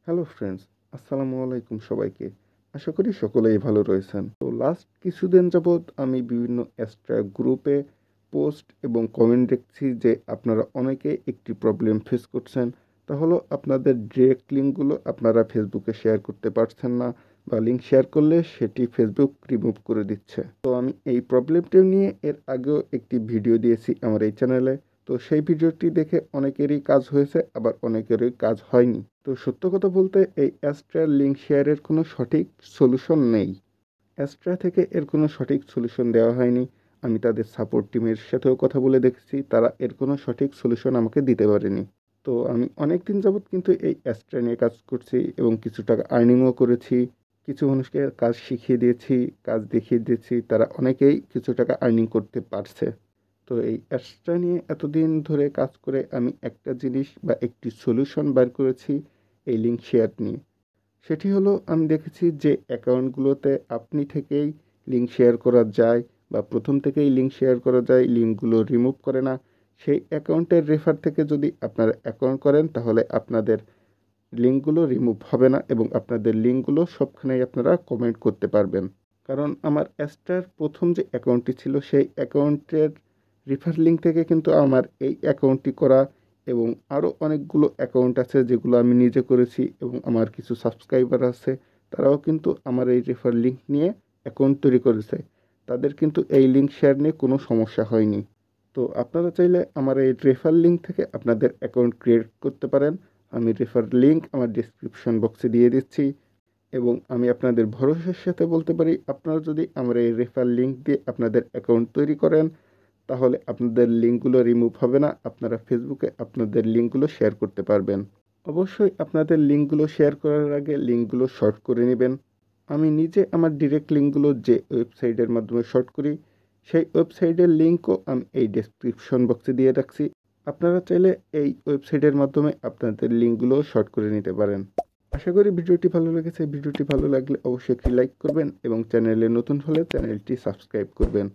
Hello friends, আসসালামু আলাইকুম সবাইকে। আশা করি সকলেই ভালো রয়েছেন। তো লাস্ট কিছুদিন যাবৎ আমি বিভিন্ন এক্সট্রা গ্রুপে পোস্ট এবং কমেন্ট দেখছি যে আপনারা অনেকে একটি প্রবলেম ফেস করছেন। তা হলো আপনাদের ডিরেক্ট লিঙ্কগুলো আপনারা ফেসবুকে শেয়ার করতে পারছেন না, বা লিঙ্ক শেয়ার করলে সেটি ফেসবুক রিমুভ করে দিচ্ছে। তো আমি এই প্রবলেমটি নিয়ে এর আগেও একটি ভিডিও দিয়েছি আমার এই চ্যানেলে। তো সেই ভিডিওটি দেখে অনেকেরই কাজ হয়েছে, আবার অনেকেরই কাজ হয়নি। তো সত্য কথা বলতে এই অ্যাস্ট্রার লিঙ্ক শেয়ারের কোনো সঠিক সলিউশন নেই। অ্যাস্ট্রা থেকে এর কোনো সঠিক সলিউশন দেওয়া হয়নি। আমি তাদের সাপোর্ট টিমের সাথেও কথা বলে দেখেছি, তারা এর কোনো সঠিক সলিউশন আমাকে দিতে পারেনি। তো আমি অনেক দিন যাবৎ কিন্তু এই অ্যাস্ট্রা নিয়ে কাজ করছি এবং কিছু টাকা আর্নিংও করেছি। কিছু মানুষকে কাজ শিখিয়ে দিয়েছি, কাজ দেখিয়ে দিয়েছি, তারা অনেকেই কিছু টাকা আর্নিং করতে পারছে। তো এই অ্যাপসটা নিয়ে এতদিন ধরে কাজ করে আমি একটা জিনিস বা একটি সলিউশন বার করেছি এই লিঙ্ক শেয়ার নিয়ে। সেটি হলো, আমি দেখেছি যে অ্যাকাউন্টগুলোতে আপনি থেকেই লিঙ্ক শেয়ার করা যায়, বা প্রথম থেকেই লিঙ্ক শেয়ার করা যায়, লিঙ্কগুলো রিমুভ করে না। সেই অ্যাকাউন্টের রেফার থেকে যদি আপনারা অ্যাকাউন্ট করেন তাহলে আপনাদের লিঙ্কগুলো রিমুভ হবে না এবং আপনাদের লিঙ্কগুলো সবখানেই আপনারা কমেন্ট করতে পারবেন। কারণ আমার অ্যাস্ট্রার প্রথম যে অ্যাকাউন্টটি ছিল সেই অ্যাকাউন্টের রেফার লিঙ্ক থেকে কিন্তু আমার এই অ্যাকাউন্টটি করা, এবং আরও অনেকগুলো অ্যাকাউন্ট আছে যেগুলো আমি নিজে করেছি, এবং আমার কিছু সাবস্ক্রাইবার আছে, তারাও কিন্তু আমার এই রেফার লিঙ্ক নিয়ে অ্যাকাউন্ট তৈরি করেছে। তাদের কিন্তু এই লিঙ্ক শেয়ার নিয়ে কোনো সমস্যা হয়নি। তো আপনারা চাইলে আমার এই রেফার লিঙ্ক থেকে আপনাদের অ্যাকাউন্ট ক্রিয়েট করতে পারেন। আমি রেফার লিঙ্ক আমার ডিসক্রিপশন বক্সে দিয়ে দিচ্ছি, এবং আমি আপনাদের ভরসার সাথে বলতে পারি, আপনারা যদি আমার এই রেফার লিঙ্ক দিয়ে আপনাদের অ্যাকাউন্ট তৈরি করেন তাহলে আপনাদের লিঙ্কগুলো রিমুভ হবে না। আপনারা ফেসবুকে আপনাদের লিঙ্কগুলো শেয়ার করতে পারবেন। অবশ্যই আপনাদের লিঙ্কগুলো শেয়ার করার আগে লিঙ্কগুলো শর্ট করে নেবেন। আমি নিজে আমার ডিরেক্ট লিঙ্কগুলো যে ওয়েবসাইটের মাধ্যমে শর্ট করি, সেই ওয়েবসাইটের লিঙ্কও আমি এই ডেসক্রিপশন বক্সে দিয়ে রাখছি। আপনারা চাইলে এই ওয়েবসাইটের মাধ্যমে আপনাদের লিঙ্কগুলো শর্ট করে নিতে পারেন। আশা করি ভিডিওটি ভালো লেগেছে। ভিডিওটি ভালো লাগলে অবশ্যই একটি লাইক করবেন এবং চ্যানেলে নতুন হলে চ্যানেলটি সাবস্ক্রাইব করবেন।